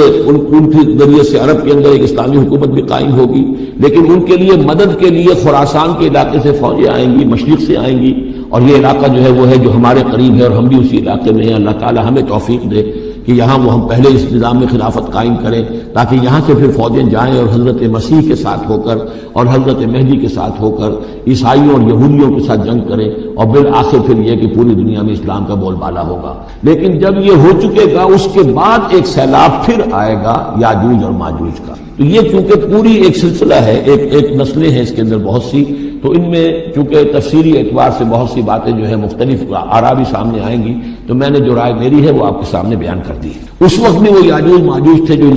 Speaker 2: ذریعے سے عرب کے اندر ایک اسلامی حکومت بھی قائم ہوگی. لیکن ان کے لیے مدد کے لیے خراسان کے علاقے سے فوجیں آئیں گی، مشرق سے آئیں گی، اور یہ علاقہ جو ہے وہ ہے جو ہمارے قریب ہے اور ہم بھی اسی علاقے میں ہیں. اللہ تعالیٰ ہمیں توفیق دے کہ یہاں وہ ہم پہلے اس نظام میں خلافت قائم کریں، تاکہ یہاں سے پھر فوجیں جائیں اور حضرت مسیح کے ساتھ ہو کر اور حضرت مہدی کے ساتھ ہو کر عیسائیوں اور یہودیوں کے ساتھ جنگ کریں، اور بالآخر پھر یہ کہ پوری دنیا میں اسلام کا بول بالا ہوگا. لیکن جب یہ ہو چکے گا اس کے بعد ایک سیلاب پھر آئے گا یاجوج اور ماجوج کا. تو یہ چونکہ پوری ایک سلسلہ ہے، ایک نسلیں ہیں اس کے اندر بہت سی، تو ان میں چونکہ تفسیری اعتبار سے بہت سی باتیں جو ہے مختلف آراء بھی سامنے آئیں گی، تو میں نے جو رائے میری ہے وہ آپ کے سامنے بیان کر دی. اس وقت میں وہ یاجوج ماجوج تھے جو ان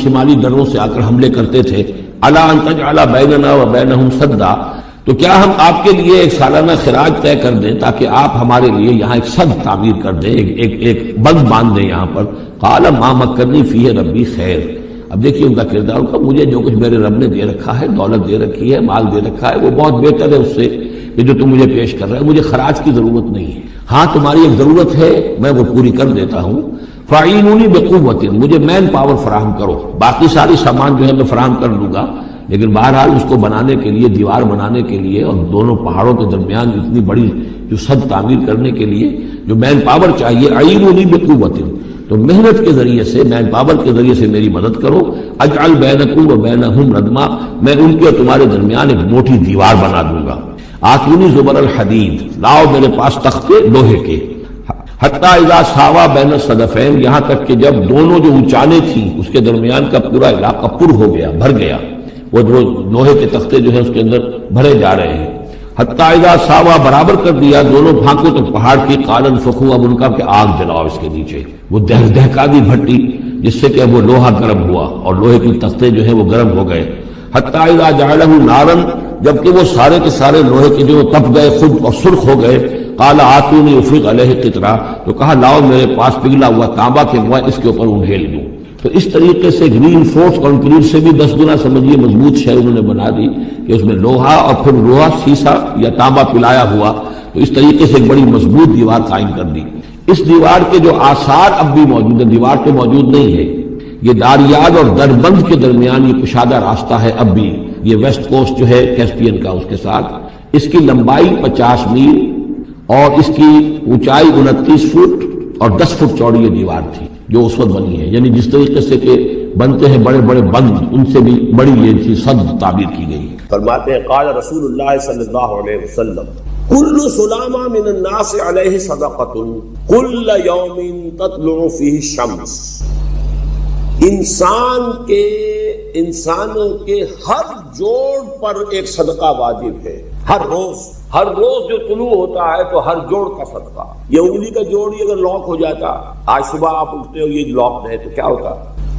Speaker 2: شمالی دروں سے آ کر حملے کرتے تھے. الا ان تجعل بیننا وبینہم سدا، تو کیا ہم آپ کے لیے ایک سالانہ خراج طے کر دیں تاکہ آپ ہمارے لیے یہاں ایک سد تعمیر کر دیں، ایک بند باندھ دیں یہاں پر. قال ما مکنی فیہ ربی خیر. اب دیکھیے ان کا کردار کا، مجھے جو کچھ میرے رب نے دے رکھا ہے، دولت دے رکھی ہے، مال دے رکھا ہے، وہ بہت بہتر ہے اس سے کہ جو تم مجھے پیش کر رہے ہو. مجھے خراج کی ضرورت نہیں ہے، ہاں تمہاری ایک ضرورت ہے میں وہ پوری کر دیتا ہوں. فاعینونی بقوت، مجھے مین پاور فراہم کرو، باقی ساری سامان جو ہے میں فراہم کر لوں گا، لیکن بہرحال اس کو بنانے کے لیے، دیوار بنانے کے لیے اور دونوں پہاڑوں کے درمیان اتنی بڑی جو سد تعمیر کرنے کے لیے جو مین پاور چاہیے، اعینونی بقوت، تو محنت کے ذریعے سے، مین پاور کے ذریعے سے میری مدد کرو. اجعل بینکم وبینہم ردما، میں ان کے اور تمہارے درمیان ایک موٹی دیوار بنا دوں گا. آتونی زبر الحدید، لاؤ میرے پاس تختے لوہے کے. حتی اذا ساوا بین الصدفین، یہاں تک کہ جب دونوں جو اونچانے تھیں اس کے درمیان کا پورا علاقہ پر ہو گیا، بھر گیا، وہ لوہے کے تختے جو ہیں اس کے اندر بھرے جا رہے ہیں. حتی اذا ساوا، برابر کر دیا دونوں پھانکوں تو پہاڑ کی. قال انفخوا، اب ان کا کہ آگ جلاؤ اس کے نیچے. وہ دہکا دی بھٹی جس سے کہ وہ لوہا گرم ہوا اور لوہے کی تختے جو ہیں وہ گرم ہو گئے. حتی اذا جعلہ نارا، جبکہ وہ سارے کے سارے لوہے کے جو تپ گئے خود اور سرخ ہو گئے. قال آتونی افرغ علیہ قطرہ، تو کہا لاؤ میرے پاس پگھلا ہوا تانبا کے میں اس کے اوپر انڈھیل دوں. تو اس طریقے سے گرین فورس کانکریٹ سے بھی 10 گنا سمجھیے مضبوط شہر انہوں نے بنا دی کہ اس میں لوہا اور پھر لوہا سیسا یا تانبا پلایا ہوا. تو اس طریقے سے ایک بڑی مضبوط دیوار قائم کر دی. اس دیوار کے جو آثار اب بھی موجود ہیں، دیوار تو موجود نہیں ہے، یہ داریاد اور دربند کے درمیان یہ کشادہ راستہ ہے اب بھی، یہ ویسٹ کوسٹ جو ہے کیسپین کا اس کے ساتھ. اس کی لمبائی 50 میل اور اس کی اونچائی 29 فٹ اور 10 فٹ چوڑی یہ دیوار تھی جو اس وقت بنی ہے. یعنی جس طریقے سے کہ بنتے ہیں بڑے بڑے بند، ان سے بھی بڑی یہ سد تعبیر کی گئی.
Speaker 1: فرماتے ہیں قال رسول اللہ صلی اللہ علیہ وسلم کل سلامہ من الناس علیہ صدقۃ کل یوم تطلع فیہ الشمس. انسانوں کے ہر جوڑ پر ایک صدقہ واجب ہے، ہر روز جو طلوع ہوتا ہے تو ہر جوڑ کا صدقہ. یہ انگلی کا جوڑ ہی اگر لاک ہو جاتا، آج صبح آپ اٹھتے ہو یہ لاک ہے تو کیا ہوتا،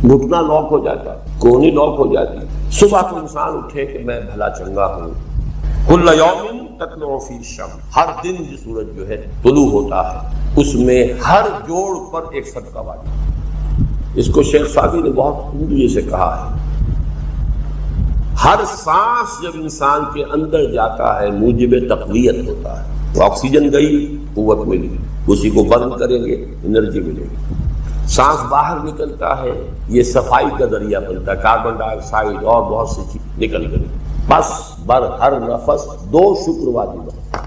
Speaker 1: گھٹنا لاک ہو جاتا، کونی لاک ہو جاتی. صبح تو انسان اٹھے کہ میں بھلا چنگا ہوں. کل یوم تطلع فیہ الشمس، ہر دن جو سورج جو ہے طلوع ہوتا ہے اس میں ہر جوڑ پر ایک صدقہ واجب. اس کو شیخ صافی نے بہت خوبی سے کہا ہے. ہر سانس جب انسان کے اندر جاتا ہے موجب تقویت ہوتا ہے. تو آکسیجن گئی، قوت ملی، اسی کو برن کریں گے انرجی ملے گی.
Speaker 3: سانس باہر نکلتا ہے، یہ صفائی کا ذریعہ بنتا ہے، کاربن ڈائی آکسائڈ اور بہت سی چیز نکل گئی. بس بر ہر نفس 2 شکر واجب ہے.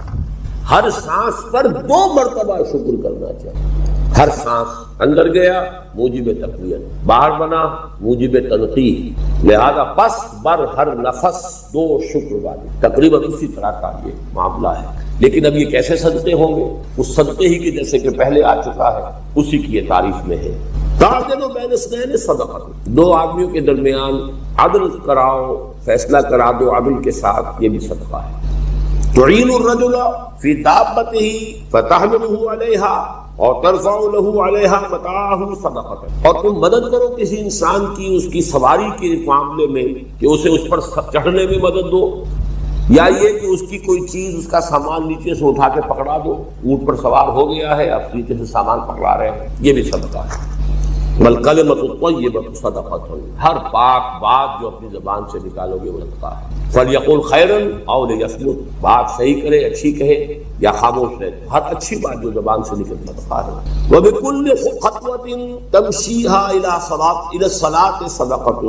Speaker 3: ہر سانس پر 2 مرتبہ شکر کرنا چاہیے. ہر سانس اندر گیا موجب تقویت، باہر بنا موجب تنقیح، لہذا پس بر ہر نفس 2 شکر واجب. تقریباً اسی طرح کا یہ معاملہ ہے. لیکن اب یہ کیسے صدقے ہوں گے؟ اس صدقے ہی کے جیسے کہ پہلے آ چکا ہے، اسی کی یہ تعریف میں ہے. تعدل بین اثنین صدقہ، 2 آدمیوں کے درمیان عدل کراؤ، فیصلہ کرا دو عدل کے ساتھ، یہ بھی صدقہ ہے. تعین الرجل فی دابتہ فتحملہ علیہا اور ترفع لہ علیہا متاعہ صدقۃ، اور تم مدد کرو کسی انسان کی اس کی سواری کے معاملے میں کہ اسے اس پر چڑھنے میں مدد دو، یا یہ کہ اس کی کوئی چیز، اس کا سامان نیچے سے اٹھا کے پکڑا دو. اونٹ پر سوار ہو گیا ہے، اب نیچے سے سامان پکڑا رہے ہیں، یہ بھی صدقہ ہے. والکلمۃ الطیبۃ صدقۃ، ہر پاک بات جو اپنی زبان سے نکالو گے وہ صدقہ ہے. فلیقل خیرا او لیصمت، بات صحیح کرے، اچھی کہے یا خاموش رہے. ہر اچھی بات جو زبان سے نکل صدقہ ہے. وبکل خطوۃ تمشیھا الی الصلاۃ صدقۃ،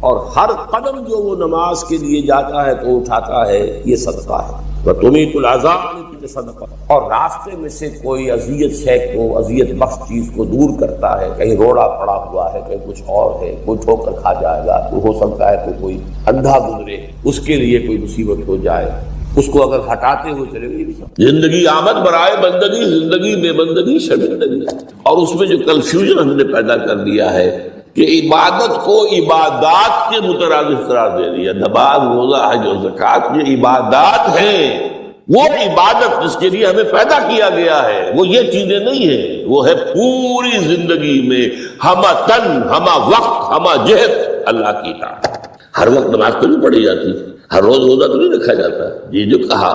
Speaker 3: اور ہر قدم جو وہ نماز کے لیے جاتا ہے تو اٹھاتا ہے، یہ صدقہ ہے. وتمیت الاذی صدقہ، اور راستے میں سے کوئی اذیت شے کو، اذیت بخش چیز کو دور کرتا ہے. کہیں روڑا پڑا ہوا ہے، کہیں کچھ اور ہے، کوئی ٹھوکر کھا جائے گا، تو ہو سکتا ہے کہ کوئی اندھا گزرے، اس کے لیے کوئی مصیبت ہو جائے، اس کو اگر ہٹاتے ہوئے چلے گئے. زندگی آمد برائے بندگی، زندگی بے بندگی شرمندگی. اور اس میں جو کنفیوژن ہم نے پیدا کر دیا ہے کہ عبادت کو عبادات کے مترادف قرار دے دیا. نماز، روزہ، حج اور زکوٰۃ یہ عبادات ہیں. وہ عبادت جس کے لیے ہمیں پیدا کیا گیا ہے وہ یہ چیزیں نہیں ہیں، وہ ہے پوری زندگی میں ہمہ تن، ہمہ وقت، ہمہ جہت اللہ کی اطاعت. ہر وقت نماز تو نہیں پڑھی جاتی، ہر روز روزہ تو نہیں رکھا جاتا. یہ جو کہا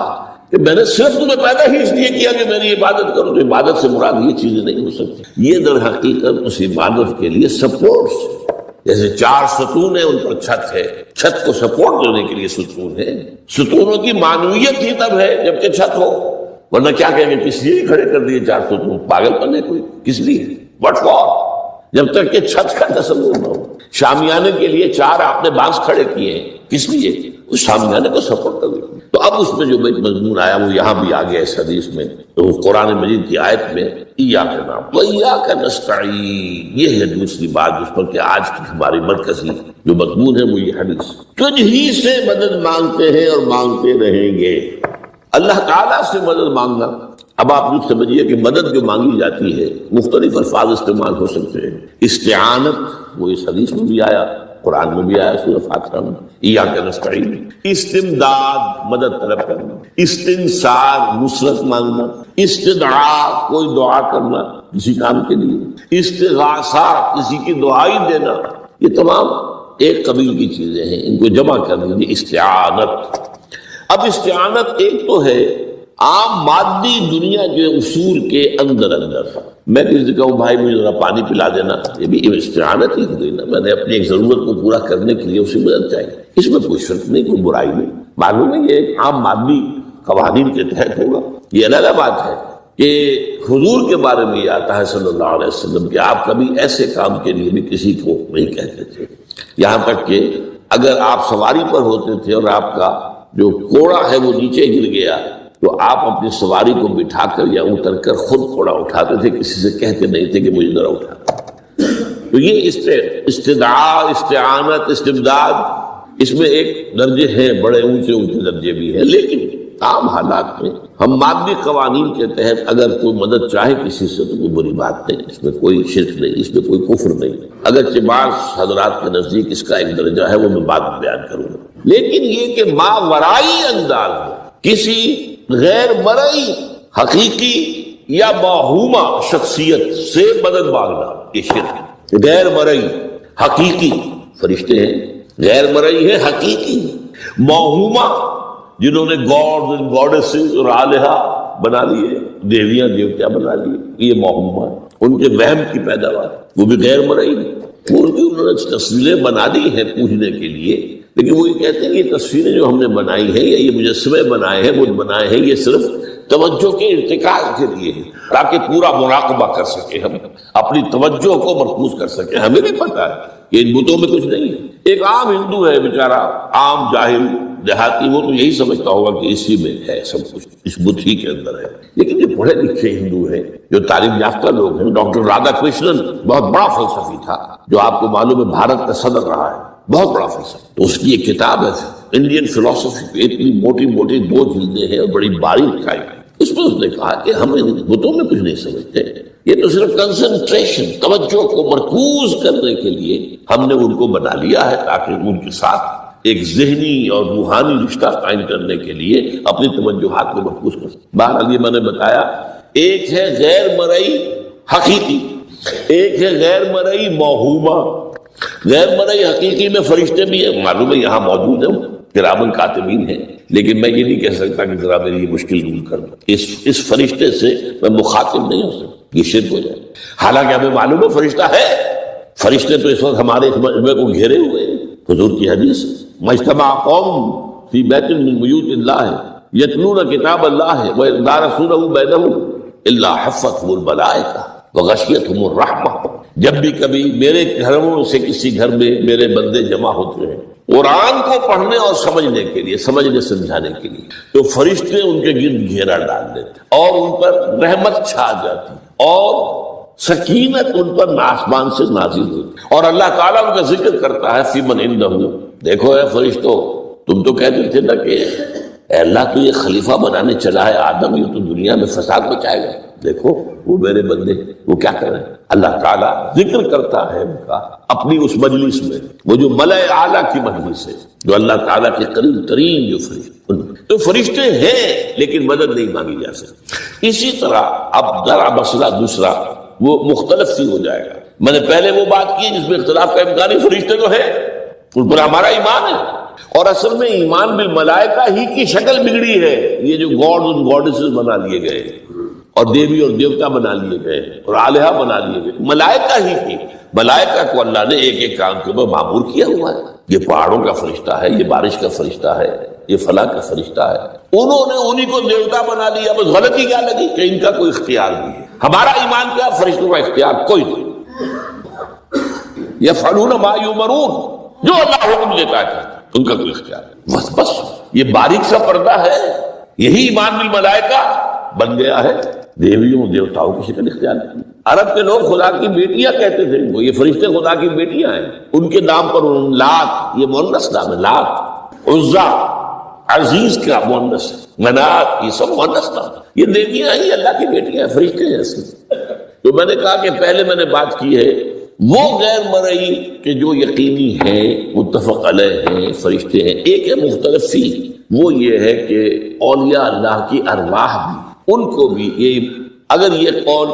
Speaker 3: کہ میں نے صرف تمہیں پیدا ہی اس لیے کیا کہ میری عبادت کرو، تو عبادت سے مراد یہ چیزیں نہیں ہو سکتی. یہ در حقیقت اس عبادت کے لیے سپورٹس، جیسے 4 ستون ہیں ان پر چھت ہے، چھت کو سپورٹ دینے کے لیے ستون ہے. ستونوں کی معنویت ہی تب ہے جبکہ چھت ہو، ورنہ کیا کہیں گے کس لیے کھڑے کر دیے 4 ستون؟ پاگل پن ہے کوئی؟ کس لیے؟ What for? جب تک کہ چھت کا تصور نہ ہو. شامیانے کے لیے 4 آپ نے باکس کھڑے کیے ہیں، کس لیے؟ اس شامیانے کو سپورٹ کر دیں. تو اب اس میں جو مضمون آیا وہ یہاں بھی آ گیا اس حدیث میں. تو قرآن مجید کی آیت میں ایاک نعبد و ایاک نستعین، یہ ہے دوسری بات جس پر کہ آج کی ہماری مرکزی جو مضمون ہے وہ یہ حدیث. تجھ ہی سے مدد مانگتے ہیں اور مانگتے رہیں گے. اللہ تعالیٰ سے مدد مانگنا. اب آپ یہ سمجھیے کہ مدد جو مانگی جاتی ہے مختلف الفاظ استعمال ہو سکتے ہیں. استعانت وہ اس حدیث میں بھی آیا، قرآن میں بھی آیا سورہ فاتحہ میں، ایاک نستعین. استمداد مدد طلب کرنا، استنصار نصرت مانگنا، استدعاء کوئی دعا کرنا کسی کام کے لیے، استغاثہ کسی کی دعائی دینا، یہ تمام ایک قبیل کی چیزیں ہیں. ان کو جمع کر دیجیے استعانت. اب استعانت ایک تو ہے عام مادی دنیا کے اصول کے اندر میں کسی سے کہوں بھائی مجھے ذرا پانی پلا دینا، یہ بھی استعانت ہی ہو گئی نا. میں نے اپنی ایک ضرورت کو پورا کرنے کے لیے اسے مدد چاہیے، اس میں کوئی شرط نہیں، کوئی برائی نہیں. معلوم ہے یہ ایک عام مادی قوانین کے تحت ہوگا. یہ علیحدہ بات ہے کہ حضور کے بارے میں یہ آتا ہے صلی اللہ علیہ وسلم کہ آپ کبھی ایسے کام کے لیے بھی کسی کو نہیں کہتے تھے. یہاں تک کہ اگر آپ سواری پر ہوتے تھے اور آپ کا جو کوڑا ہے وہ نیچے گر گیا تو آپ اپنی سواری کو بٹھا کر یا اتر کر خود کوڑا اٹھاتے تھے، کسی سے کہتے نہیں تھے کہ مجھے ذرا اٹھا. تو یہ استدعاء، استعانت، استمداد، اس میں ایک درجے ہیں، بڑے اونچے اونچے درجے بھی ہیں. لیکن عام حالات میں ہم مادی قوانین کے تحت اگر کوئی مدد چاہے کسی سے تو کوئی بری بات نہیں، اس میں کوئی شرک نہیں، اس میں کوئی کفر نہیں. اگرچہ بعض حضرات کے نزدیک اس کا ایک درجہ ہے، وہ میں بعد میں بیان کروں گا. لیکن یہ کہ ماورائی انداز میں کسی غیر مرئی حقیقی یا باہوما شخصیت سے مدد مانگنا یہ شرک. غیر مرئی حقیقی فرشتے ہیں، غیر مرئی ہے حقیقی. باہوما جنہوں نے گاڈ گاڈیسز اور آلہہ بنا لیے، دیویاں دیوتیا بنا لیے، یہ باہوما ان کے وہم کی پیداوار، وہ بھی غیر مرئی. وہ انہوں نے تصویریں بنا دی ہیں پوجنے کے لیے، لیکن وہ یہ کہتے ہیں کہ یہ تصویریں جو ہم نے بنائی ہیں یا یہ مجسمے بنائے ہیں، بت بنائے ہیں، یہ صرف توجہ کے ارتقاء کے لیے ہے، تاکہ پورا مراقبہ کر سکے، ہم اپنی توجہ کو مرکوز کر سکیں۔ ہمیں بھی پتا ہے کہ ان بتوں میں کچھ نہیں ہے۔ ایک عام ہندو ہے بیچارہ، عام جاہل دیہاتی، وہ تو یہی سمجھتا ہوگا کہ اسی میں ہے سب کچھ، اس بت ہی کے اندر ہے۔ لیکن جو پڑھے لکھے ہندو ہیں، جو تعلیم یافتہ لوگ ہیں، ڈاکٹر رادھا کرشنن بہت بڑا فلسفی تھا، جو آپ کو معلوم ہے بھارت کا صدر رہا ہے، بہت بڑا فلسفی، تو اس کی ایک کتاب ہے انڈین فلسفی، اتنی موٹی موٹی 2 جلدیں ہیں اور بڑی باریک لکھائی ہے۔ اس میں اس نے کہا کہ ہم بتوں میں کچھ نہیں سمجھتے، یہ تو صرف کنسنٹریشن، توجہ کو مرکوز کرنے کے لیے ہم نے ان کو بنا لیا ہے، تاکہ ان کے ساتھ ایک ذہنی اور روحانی رشتہ قائم کرنے کے لیے اپنی توجہات کو مرکوز کر سکیں۔ بہرحال یہ میں نے بتایا، ایک ہے غیر مرئی حقیقی، ایک ہے غیر مرئی موہومہ۔ غیر مرئی حقیقی میں فرشتے بھی ہیں، معلوم ہے یہاں موجود ہیں، کرامن کاتبین ہیں، لیکن میں یہ نہیں کہہ سکتا کہ ذرا میری یہ مشکل دور کر دو، اس فرشتے سے میں مخاطب نہیں ہو سکتا، یہ شرک ہو جائے۔ حالانکہ ہمیں معلوم ہے فرشتہ ہے، فرشتے تو اس وقت ہمارے مجمع کو گھیرے ہوئے ہیں۔ حضور کی حدیث، مجتمع قوم فی بیت من بیوت اللہ یتلون کتاب اللہ ویدارسونہ بینہم الا حفتہم الملائکہ وغشیتہم الرحمہ۔ جب بھی کبھی میرے گھروں سے کسی گھر میں میرے بندے جمع ہوتے ہیں قرآن کو پڑھنے اور سمجھنے کے لیے، سمجھنے سمجھانے کے لیے، تو فرشتے ان کے گرد گھیرا ڈال دیتے اور ان پر رحمت چھا جاتی اور سکینت ان پر آسمان سے نازل ہوتی، اور اللہ تعالیٰ ان کا ذکر کرتا ہے فی من عندہ۔ دیکھو اے فرشتوں، تم تو کہتے تھے نا کہ اے اللہ تو یہ خلیفہ بنانے چلا ہے آدم، یہ تو دنیا میں فساد مچائے گا، دیکھو وہ میرے بندے وہ کیا کر رہے ہیں۔ اللہ تعالیٰ ذکر کرتا ہے ان کا اپنی اس مجلس میں، وہ جو ملائے اعلیٰ کی مجلس ہے، جو اللہ تعالیٰ کے قریب ترین جو فرشتے، تو فرشتے ہیں لیکن مدد نہیں مانگی جا سکتی۔ اسی طرح اب ذرا مسئلہ دوسرا وہ مختلف سی ہو جائے گا۔ میں نے پہلے وہ بات کی جس میں اختلاف کا امکان ہے، فرشتے تو ہے، ان پر ہمارا ایمان ہے، اور اصل میں ایمان بالملائکہ ہی کی شکل بگڑی ہے۔ یہ جو گاڈ اور گاڈیسز بنا لیے گئے اور دیوی اور دیوتا بنا لیے گئے اور الہہ بنا لیے گئے، ملائکہ ہی کی، ملائکہ کو اللہ نے ایک ایک کام کے اوپر معمور کیا ہوا ہے۔ یہ پہاڑوں کا فرشتہ ہے، یہ بارش کا فرشتہ ہے، یہ فلاں کا فرشتہ ہے، انہوں نے انہی کو دیوتا بنا لیا۔ بس غلطی کیا لگی کہ ان کا کوئی اختیار نہیں ہے۔ ہمارا ایمان کیا؟ فرشتوں کا اختیار کوئی نہیں، یفعلون ما یؤمرون، جو اللہ حکم دیتا ہے ان کا کوئی اختیار نہیں۔ بس یہ باریک سا پردہ ہے، یہی ایمان بالملائکہ بن گیا ہے، دیویوں دیوتاؤں کی شکل اختیار کی۔ عرب کے لوگ خدا کی بیٹیاں کہتے تھے، وہ یہ فرشتے خدا کی بیٹیاں ہیں، ان کے نام پر لات، یہ مؤنث نام ہے، لات، عزا عزیز کا مؤنث، منات، یہ سب مؤنث نام، یہ دیویاں ہی اللہ کی بیٹیاں ہیں، فرشتے ہیں اصل۔ تو میں نے کہا کہ پہلے میں نے بات کی ہے وہ غیر مرئی کہ جو یقینی ہیں، متفق علیہ ہیں، فرشتے ہیں۔ ایک ہے مختلف فی، وہ یہ ہے کہ اولیاء اللہ کی ارواح بھی، ان کو بھی یہ، اگر یہ قول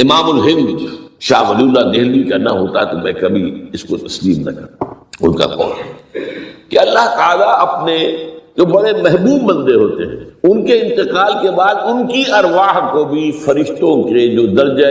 Speaker 3: امام الہند شاہ ولی اللہ دہلوی کا نہ ہوتا تو میں کبھی اس کو تسلیم نہ کرتا۔ ان کا قول ہے کہ اللہ تعالیٰ اپنے جو بڑے محبوب بندے ہوتے ہیں ان کے انتقال کے بعد ان کی ارواح کو بھی فرشتوں کے جو درجہ